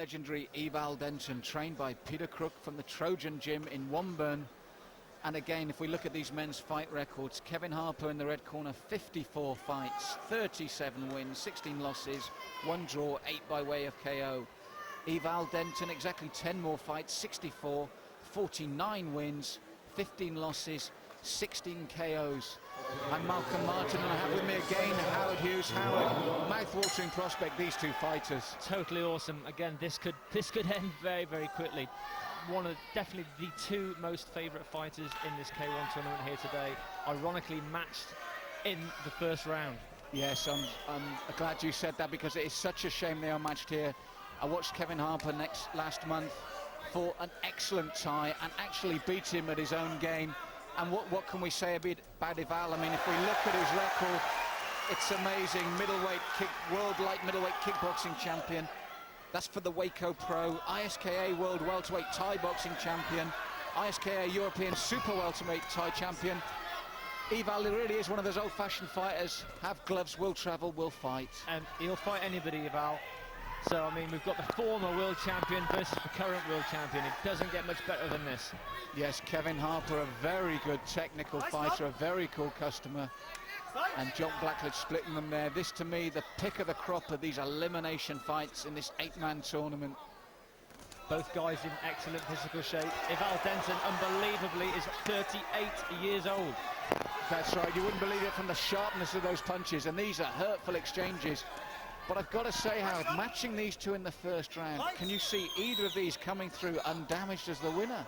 legendary Eval Denton, trained by Peter Crook from the Trojan Gym in Womburn. And again, if we look at these men's fight records, Kevin Harper in the red corner, 54 fights, 37 wins, 16 losses, 1 draw, 8 by way of KO. Eval Denton, exactly 10 more fights, 64, 49 wins, 15 losses, 16 KOs. I'm Malcolm Martin, and I have with me again Howard Hughes. Howard, mouth-watering prospect, these two fighters. Totally awesome. Again, this could end very, very quickly. One of definitely the two most favourite fighters in this K1 tournament here today, ironically matched in the first round. Yes, I'm glad you said that, because it is such a shame they are matched here. I watched Kevin Harper last month for an excellent tie and actually beat him at his own game. And what can we say about Eval? I mean, if we look at his record, it's amazing. World light middleweight kickboxing champion. That's for the W.A.K.O Pro. ISKA World Welterweight Thai boxing champion. ISKA European Super-welterweight Thai champion. Eval really is one of those old-fashioned fighters. Have gloves, will travel, will fight. And he'll fight anybody, Eval. So, I mean, we've got the former world champion versus the current world champion. It doesn't get much better than this. Yes, Kevin Harper, a very good technical fighter, a very cool customer. And John Blackledge splitting them there. This, to me, the pick of the crop of these elimination fights in this 8-man tournament. Both guys in excellent physical shape. Eval Denton, unbelievably, is 38 years old. That's right, you wouldn't believe it from the sharpness of those punches, and these are hurtful exchanges. But I've got to say, Howard, matching these two in the first round, can you see either of these coming through undamaged as the winner?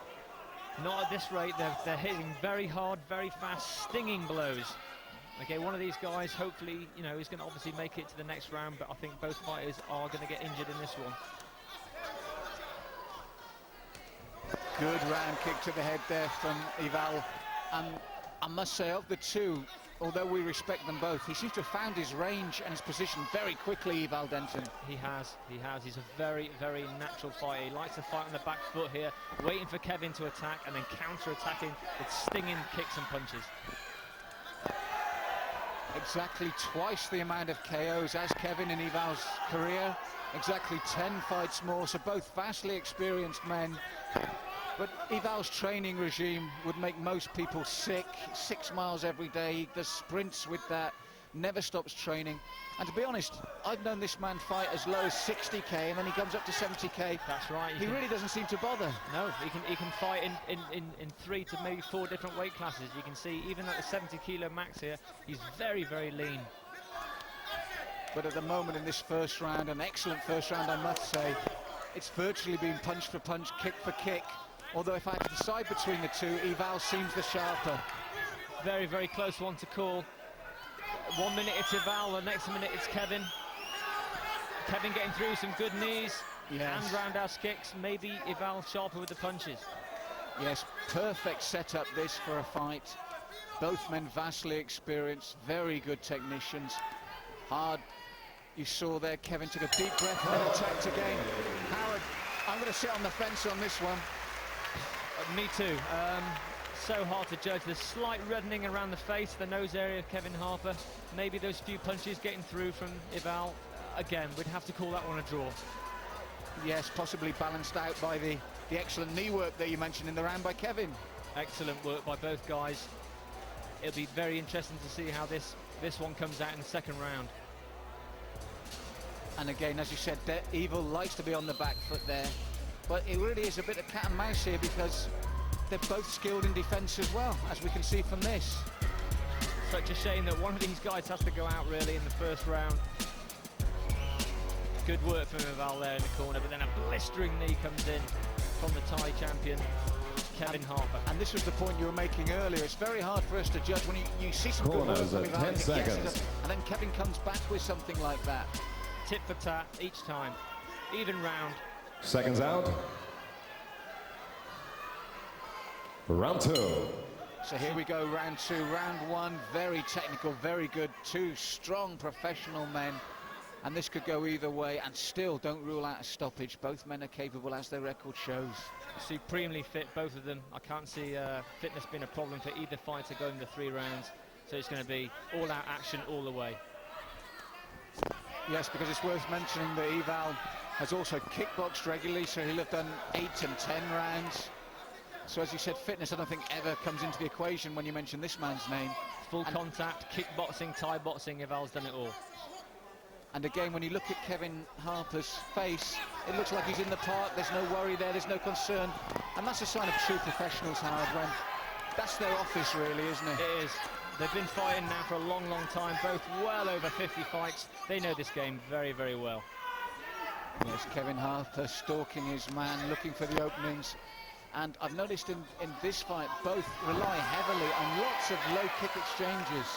Not at this rate. They're hitting very hard, very fast, stinging blows. Okay, one of these guys, hopefully, you know, is going to obviously make it to the next round, but I think both fighters are going to get injured in this one. Good round kick to the head there from Eval. And I must say, of the two, although we respect them both, he seems to have found his range and his position very quickly, Eval Denton. He has. He's a very, very natural fighter. He likes to fight on the back foot here, waiting for Kevin to attack and then counter-attacking with stinging kicks and punches. Exactly twice the amount of KOs as Kevin in Eval's career. Exactly 10 fights more, so both vastly experienced men. But Eval's training regime would make most people sick. 6 miles every day, he does sprints with that, never stops training. And to be honest, I've known this man fight as low as 60k and then he comes up to 70k. That's right. He really doesn't seem to bother. No, he can fight in 3 to maybe 4 different weight classes. You can see even at the 70 kilo max here, he's very, very lean. But at the moment in this first round, an excellent first round I must say, it's virtually been punch for punch, kick for kick. Although if I had to decide between the two, Eval seems the sharper. Very, very close one to call. 1 minute it's Eval, the next minute it's Kevin. Kevin getting through some good knees, yes, and roundhouse kicks. Maybe Eval sharper with the punches. Yes, perfect setup this for a fight. Both men vastly experienced, very good technicians. Hard, you saw there, Kevin took a deep breath and then attacked again. Howard, I'm going to sit on the fence on this one. Me too. So hard to judge. There's slight reddening around the face, the nose area of Kevin Harper. Maybe those few punches getting through from Eval. Again, we'd have to call that one a draw. Yes, possibly balanced out by the excellent knee work that you mentioned in the round by Kevin. Excellent work by both guys. It'll be very interesting to see how this one comes out in the second round. And again, as you said, Eval likes to be on the back foot there. But it really is a bit of cat and mouse here because they're both skilled in defence as well, as we can see from this. Such a shame that one of these guys has to go out really in the first round. Good work from Eval there in the corner, but then a blistering knee comes in from the Thai champion, Kevin Harper. And this was the point you were making earlier. It's very hard for us to judge when you see some good work from Eval, 10 seconds. and then Kevin comes back with something like that. Tit for tat each time. Even round. Seconds out. Round 2. So here we go, round 2. Round 1, very technical, very good. 2 strong professional men. And this could go either way, and still don't rule out a stoppage. Both men are capable, as their record shows. Supremely fit, both of them. I can't see fitness being a problem for either fighter going the 3 rounds. So it's going to be all-out action all the way. Yes, because it's worth mentioning that Eval has also kickboxed regularly, so he'll have done 8 and 10 rounds. So as you said, fitness I don't think ever comes into the equation when you mention this man's name. Full contact, kickboxing, Thai boxing, Eval's done it all. And again, when you look at Kevin Harper's face, it looks like he's in the park. There's no worry there, there's no concern. And that's a sign of true professionals, Howard, when that's their office really, isn't it? It is. They've been fighting now for a long, long time, both well over 50 fights. They know this game very, very well. Yes, Kevin Harper stalking his man, looking for the openings. And I've noticed in this fight, both rely heavily on lots of low kick exchanges.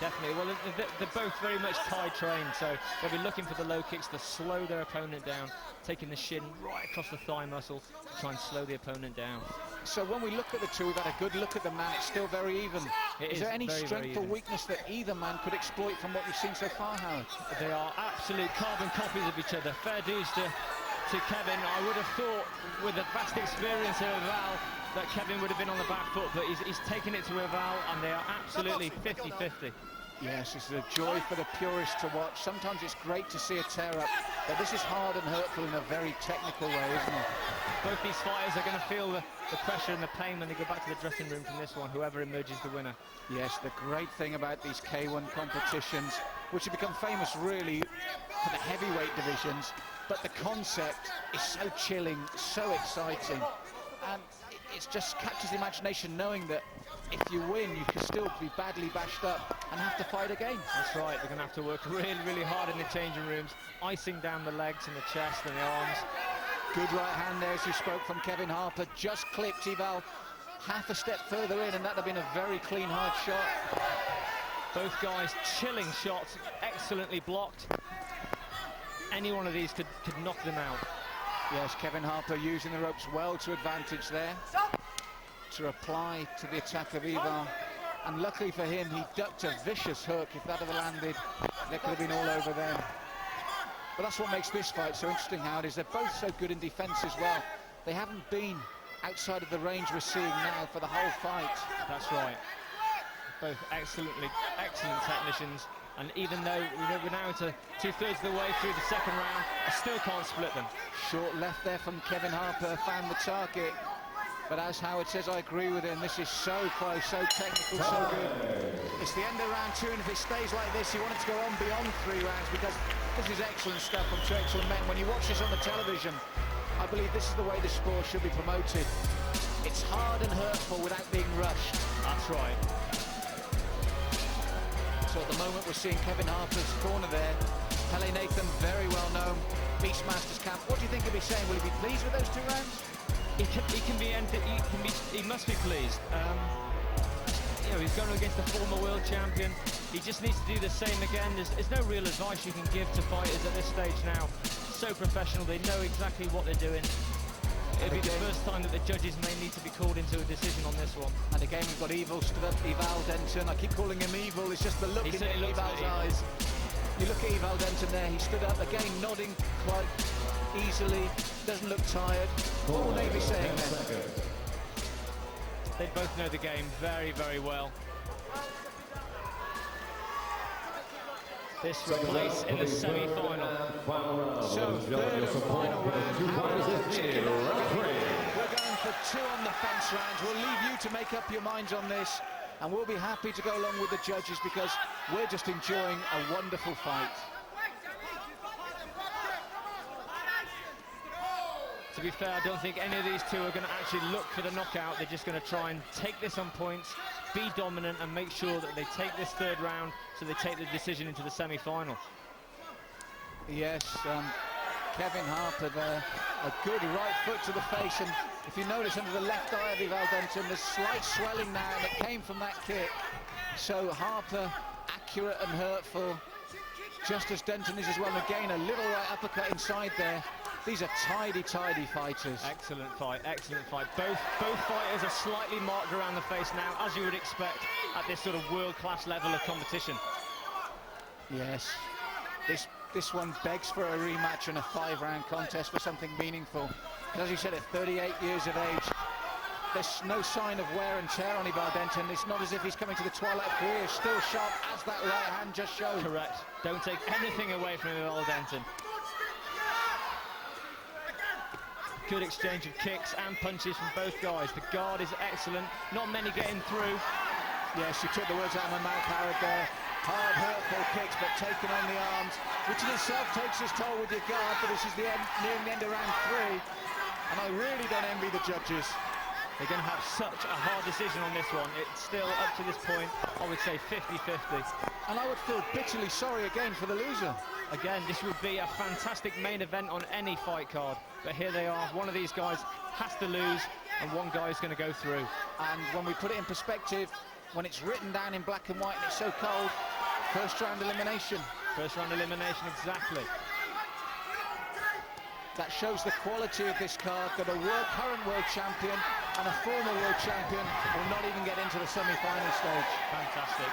Definitely. Well, they're both very much Thai trained, so they'll be looking for the low kicks to slow their opponent down, taking the shin right across the thigh muscle to try and slow the opponent down. So when we look at the two, we've had a good look at the man. It's still very even. Is there any very, strength or weakness that either man could exploit from what we've seen so far, Howard? They are absolute carbon copies of each other. Fair dues to Kevin. I would have thought, with the vast experience of Eval, that Kevin would have been on the back foot, but he's taken it to Eval, and they are absolutely 50-50. Yes, this is a joy for the purists to watch. Sometimes it's great to see a tear-up, but this is hard and hurtful in a very technical way, isn't it? Both these fighters are going to feel the pressure and the pain when they go back to the dressing room from this one, whoever emerges the winner. Yes, the great thing about these K1 competitions, which have become famous really for the heavyweight divisions, but the concept is so chilling, so exciting, and it just captures the imagination knowing that if you win, you can still be badly bashed up and have to fight again. That's right, they're going to have to work really, really hard in the changing rooms, icing down the legs and the chest and the arms. Good right hand there, as you spoke, from Kevin Harper. Just clipped Eval half a step further in, and that would have been a very clean, hard shot. Both guys chilling shots, excellently blocked. Any one of these could knock them out. Yes, Kevin Harper using the ropes well to advantage there to reply to the attack of Eval. And luckily for him, he ducked a vicious hook. If that had landed, that could have been all over them. But that's what makes this fight so interesting, Howard, is they're both so good in defence as well. They haven't been outside of the range we're seeing now for the whole fight. That's right. Both excellent technicians. And even though we're now into 2/3 of the way through the second round, I still can't split them. Short left there from Kevin Harper, found the target. But as Howard says, I agree with him. This is so close, so technical, so good. It's the end of round 2, and if it stays like this, you want it to go on beyond 3 rounds, because this is excellent stuff from 2 excellent men. When you watch this on the television, I believe this is the way the sport should be promoted. It's hard and hurtful without being rushed. That's right. So at the moment we're seeing Kevin Harper's corner there. Pele Nathan, very well known, Beastmasters camp. What do you think he'll be saying? Will he be pleased with those 2 rounds? He must be pleased. You know, he's going against the former world champion. He just needs to do the same again. There's no real advice you can give to fighters at this stage now. So professional, they know exactly what they're doing. It'll be the first time that the judges may need to be called into a decision on this one. And again, we've got Eval stood up, Eval Denton. I keep calling him Evil, it's just the look in Eval's eyes. You look at Eval Denton there, he stood up again, nodding quite easily, doesn't look tired. What will they be saying then? They both know the game very, very well. This place in the semi-final. So, third and final round. We're going for 2 on the fence rounds. We'll leave you to make up your minds on this, and we'll be happy to go along with the judges because we're just enjoying a wonderful fight. To be fair, I don't think any of these two are going to actually look for the knockout. They're just going to try and take this on points, be dominant, and make sure that they take this 3rd round so they take the decision into the semi-final. Yes, Kevin Harper there, a good right foot to the face, and if you notice under the left eye of Eval Denton, there's slight swelling now that came from that kick. So Harper, accurate and hurtful, just as Denton is as well. Again, a little right uppercut inside there. These are tidy fighters. Excellent fight, excellent fight. Both fighters are slightly marked around the face now, as you would expect at this sort of world-class level of competition. Yes, this one begs for a rematch and a 5-round contest for something meaningful. As you said, at 38 years of age, there's no sign of wear and tear on Eval Denton. It's not as if he's coming to the twilight of career. Still sharp as that right hand just showed. Correct. Don't take anything away from Eval Denton. good exchange of kicks and punches from both guys. The guard is excellent, not many getting through. Yes, you took the words out of my mouth, Howard, there. Hard, hurtful kicks, but taken on the arms, which in itself takes its toll with your guard, but this is the end, nearing the end of round 3, and I really don't envy the judges. They're going to have such a hard decision on this one. It's still, up to this point, I would say 50-50. And I would feel bitterly sorry again for the loser. Again, this would be a fantastic main event on any fight card, but here they are. One of these guys has to lose, and one guy is going to go through. And when we put it in perspective, when it's written down in black and white and it's so cold, first round elimination. First round elimination, exactly. That shows the quality of this card, that a current world champion and a former world champion will not even get into the semi-final stage. Fantastic.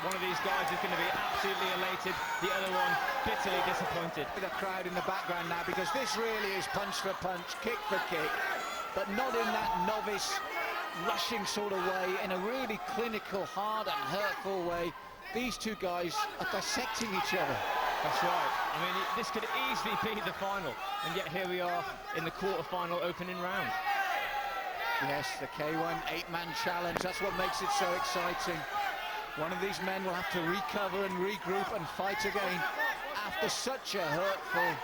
One of these guys is going to be absolutely elated, the other one bitterly disappointed. The crowd in the background now, because this really is punch for punch, kick for kick, but not in that novice rushing sort of way, in a really clinical, hard and hurtful way. These two guys are dissecting each other. That's right. I mean, this could easily be the final, and yet here we are in the quarter-final opening round. Yes, the K1 8-man challenge, that's what makes it so exciting. One of these men will have to recover and regroup and fight again after such a hurtful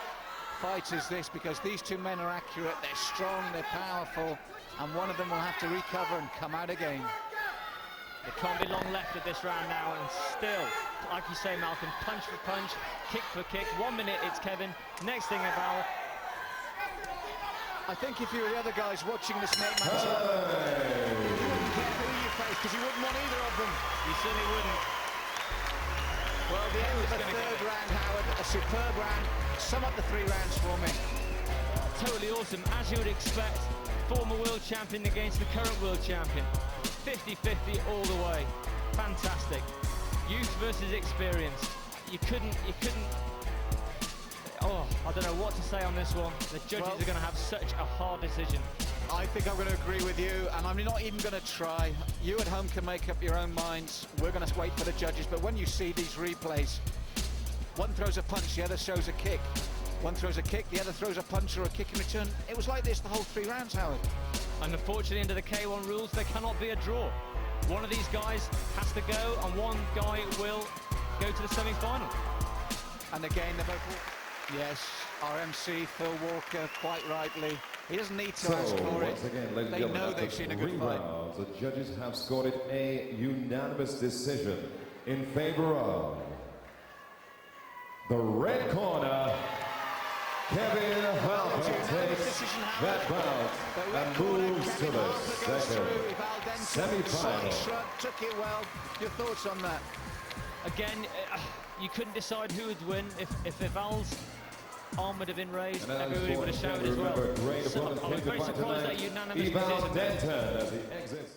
fight as this, because these two men are accurate, they're strong, they're powerful, and one of them will have to recover and come out again. There can't be long left of this round now, and still, like you say, Malcolm, punch for punch, kick for kick. 1 minute it's Kevin, next thing Eval. I think if you were the other guys watching this eight-man challenge, you wouldn't care who you face, because you wouldn't want either of them. You certainly wouldn't. Well, the end of the third round, Howard, a superb round. Sum up the 3 rounds for me. Totally awesome, as you would expect. Former world champion against the current world champion. 50-50 all the way. Fantastic. Youth versus experience. You couldn't... Oh, I don't know what to say on this one. The judges are going to have such a hard decision. I think I'm going to agree with you, and I'm not even going to try. You at home can make up your own minds. We're going to wait for the judges, but when you see these replays, one throws a punch, the other shows a kick. One throws a kick, the other throws a punch or a kick in return. It was like this the whole 3 rounds, Howard. And unfortunately, under the K1 rules, there cannot be a draw. One of these guys has to go, and one guy will go to the semi-final. And again, they're both... Yes, our MC, Phil Walker, quite rightly. He doesn't need to ask for it. Again, ladies they and know gentlemen, they've seen a good fight. Rounds, the judges have scored it a unanimous decision in favor of the red corner. Kevin Harper takes that bout and moves to the second semi-final. Took it well. Your thoughts on that? Again, you couldn't decide who would win. If Eval's arm would have been raised, everybody would have shouted as well. Great So, opponent I was came to very fight surprised tonight. that unanimous Eval decision. Denton as he exits.